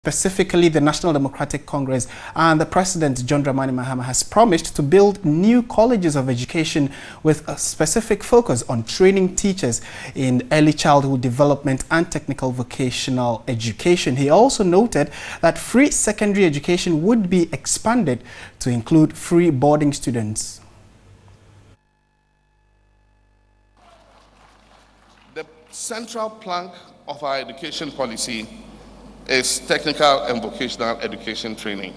Specifically the National Democratic Congress and the President John Dramani Mahama has promised to build new colleges of education with a specific focus on training teachers in early childhood development and technical vocational education. He also noted that free secondary education would be expanded to include free boarding students. The central plank of our education policy is technical and vocational education training.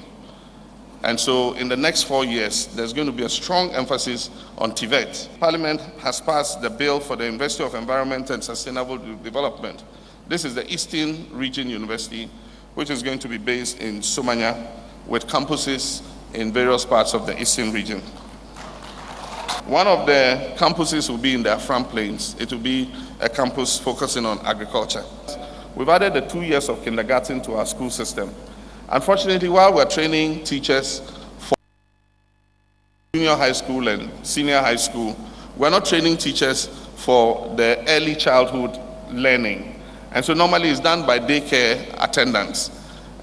And so in the next 4 years, there's going to be a strong emphasis on TVET. Parliament has passed the bill for the University of Environment and Sustainable Development. This is the Eastern Region University, which is going to be based in Somanya with campuses in various parts of the Eastern region. One of the campuses will be in the Afram Plains. It will be a campus focusing on agriculture. We've added the 2 years of kindergarten to our school system. Unfortunately, while we're training teachers for junior high school and senior high school, we're not training teachers for the early childhood learning. And so normally it's done by daycare attendants.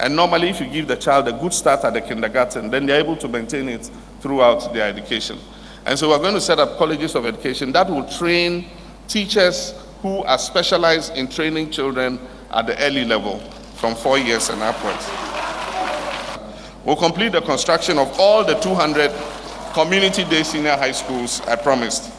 And normally if you give the child a good start at the kindergarten, then they're able to maintain it throughout their education. And so we're going to set up colleges of education that will train teachers who are specialized in training children at the early level from 4 years and upwards. We'll complete the construction of all the 200 community day senior high schools I promised.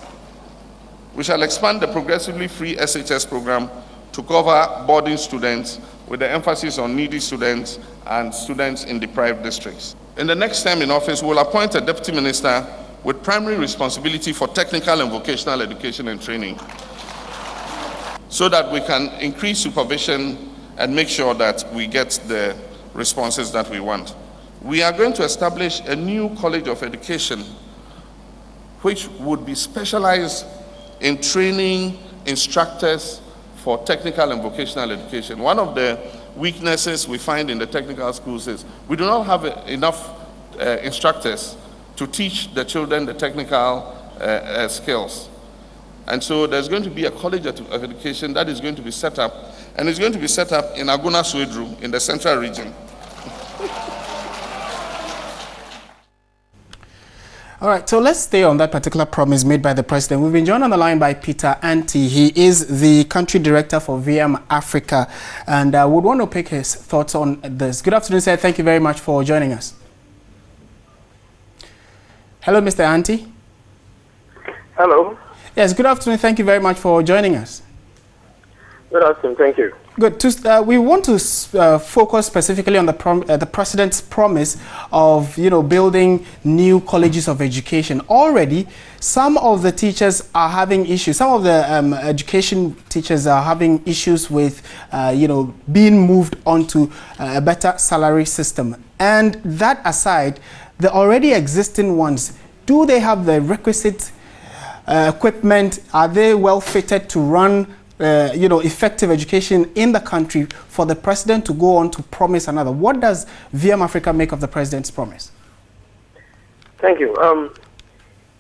We shall expand the progressively free SHS program to cover boarding students with the emphasis on needy students and students in deprived districts. In the next term in office, we'll appoint a deputy minister with primary responsibility for technical and vocational education and training, so that we can increase supervision and make sure that we get the responses that we want. We are going to establish a new college of education which would be specialized in training instructors for technical and vocational education. One of the weaknesses we find in the technical schools is we do not have enough instructors to teach the children the technical skills. And so there's going to be a college of education that is going to be set up, and it's going to be set up in Aguna Swedru in the central region. All right, so let's stay on that particular promise made by the president. We've been joined on the line by Peter Anti. He is the country director for VIAM Africa, and would want to pick his thoughts on this. Good afternoon, sir. Thank you very much for joining us. Hello, Mr. Anti. Hello. Yes, good afternoon. Thank you very much for joining us. Good afternoon. Thank you. Good. We want to focus specifically on the president's promise of, building new colleges of education. Already, some of the teachers are having issues. Some of the education teachers are having issues with, being moved onto a better salary system. And that aside, the already existing ones, do they have the requisite equipment? Are they well fitted to run effective education in the country for the president to go on to promise another? What does VIAM Africa make of the president's promise? Thank you.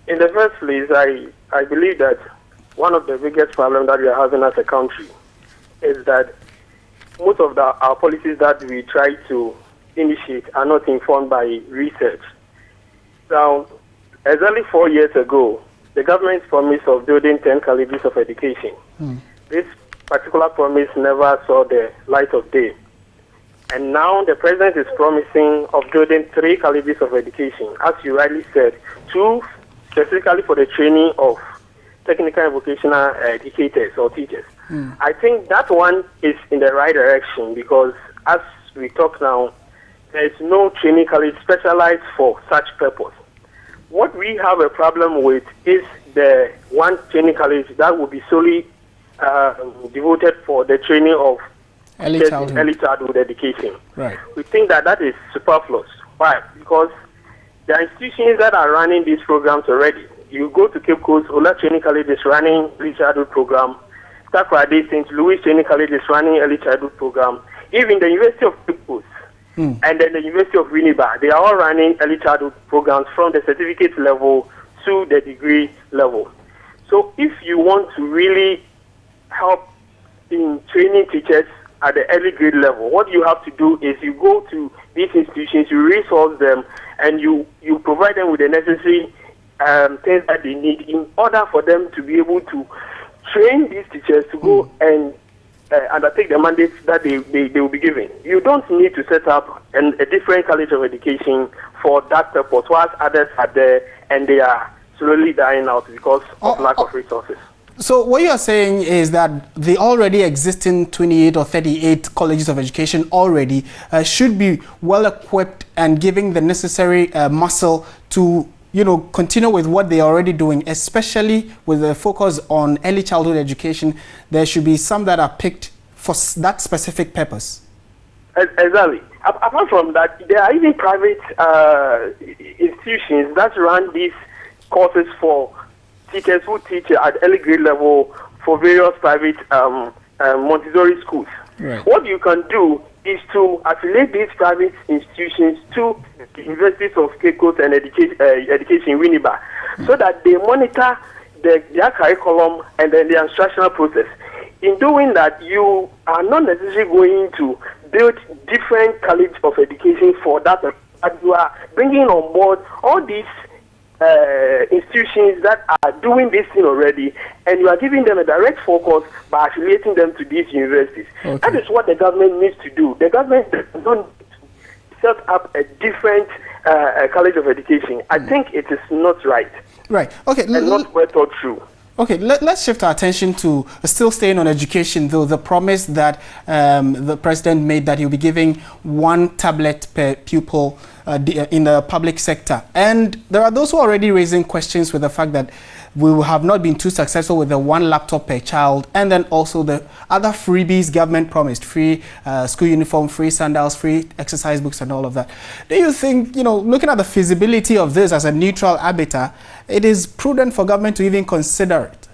In the first place, I believe that one of the biggest problems that we are having as a country is that most of our policies that we try to initiate are not informed by research. Now, exactly 4 years ago, the government's promise of building 10 colleges of education. This particular promise never saw the light of day. And now the president is promising of building 3 colleges of education. As you rightly said, 2 specifically for the training of technical and vocational educators or teachers. I think that one is in the right direction, because as we talk now, there is no training college specialized for such purpose. What we have a problem with is the one training college that will be solely devoted for the training of early childhood education. Right. We think that is superfluous. Why? Because there are institutions that are running these programs already. You go to Cape Coast, Ola Training College is running early childhood program. Takoradi St. Louis Training College is running early childhood program. Even the University of Cape Coast and then the University of Winneba, they are all running early childhood programs from the certificate level to the degree level. So if you want to really help in training teachers at the early grade level, what you have to do is you go to these institutions, you resource them, and you provide them with the necessary things that they need in order for them to be able to train these teachers to go and undertake the mandates that they will be given. You don't need to set up a different college of education for that purpose, whilst others are there and they are slowly dying out because of lack of resources. So what you are saying is that the already existing 28 or 38 colleges of education already should be well equipped and giving the necessary muscle to continue with what they are already doing, especially with the focus on early childhood education. There should be some that are picked for that specific purpose. Exactly. Apart from that, there are even private institutions that run these courses for teachers who teach at early grade level for various private Montessori schools. Right. What you can do is to affiliate these private institutions to the Universities of Cape Coast and Education Winneba, so that they monitor their curriculum and then the instructional process. In doing that, you are not necessarily going to build different college of education for that, but you are bringing on board all these institutions that are doing this thing already, and you are giving them a direct focus by affiliating them to these universities. Okay. That is what the government needs to do. The government does not set up a different college of education. I think it is not right. Right. Okay. And not well thought through. Okay, let's shift our attention to still staying on education, though. The promise that the president made that he'll be giving 1 tablet per pupil in the public sector. And there are those who are already raising questions with the fact that we have not been too successful with the 1 laptop per child, and then also the other freebies government promised: free school uniform, free sandals, free exercise books, and all of that. Do you think, looking at the feasibility of this as a neutral arbiter, it is prudent for government to even consider it?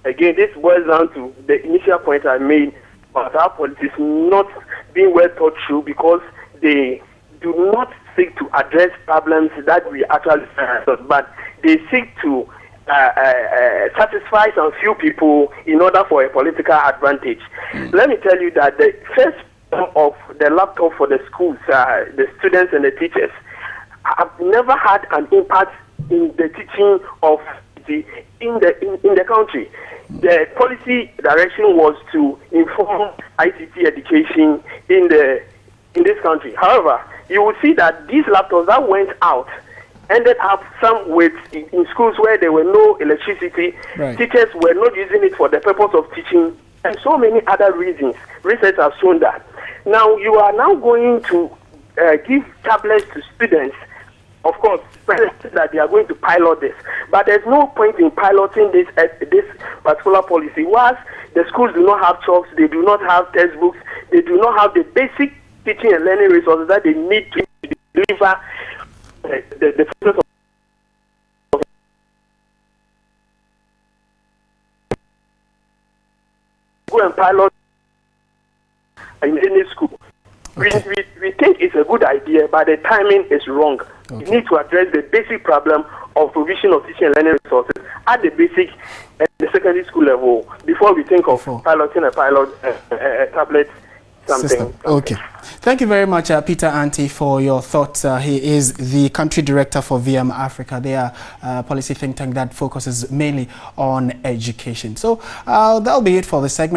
Again, this boils down to the initial point I made about our policies not being well thought through, because they do not seek to address problems that we actually have, but they seek to satisfy some few people in order for a political advantage. Let me tell you that the first of the laptop for the schools, the students and the teachers, have never had an impact in the teaching of in the country. The policy direction was to inform ICT education in this country. However, you will see that these laptops that went out ended up some with in schools where there were no electricity. Right. Teachers were not using it for the purpose of teaching, and so many other reasons. Research has shown that. Now you are now going to give tablets to students. Of course, that they are going to pilot this, but there's no point in piloting this particular policy. Whilst the schools do not have chalks, they do not have textbooks, they do not have the basic teaching and learning resources that they need to deliver the process of go and pilot in any school. Okay. We think it's a good idea, but the timing is wrong. Okay. You need to address the basic problem of provision of teaching and learning resources at the basic and the secondary school level before we think of piloting a tablet something. Okay. Thank you very much, Peter Anti, for your thoughts. He is the country director for VIAM Africa. They are a policy think tank that focuses mainly on education. So that'll be it for the segment.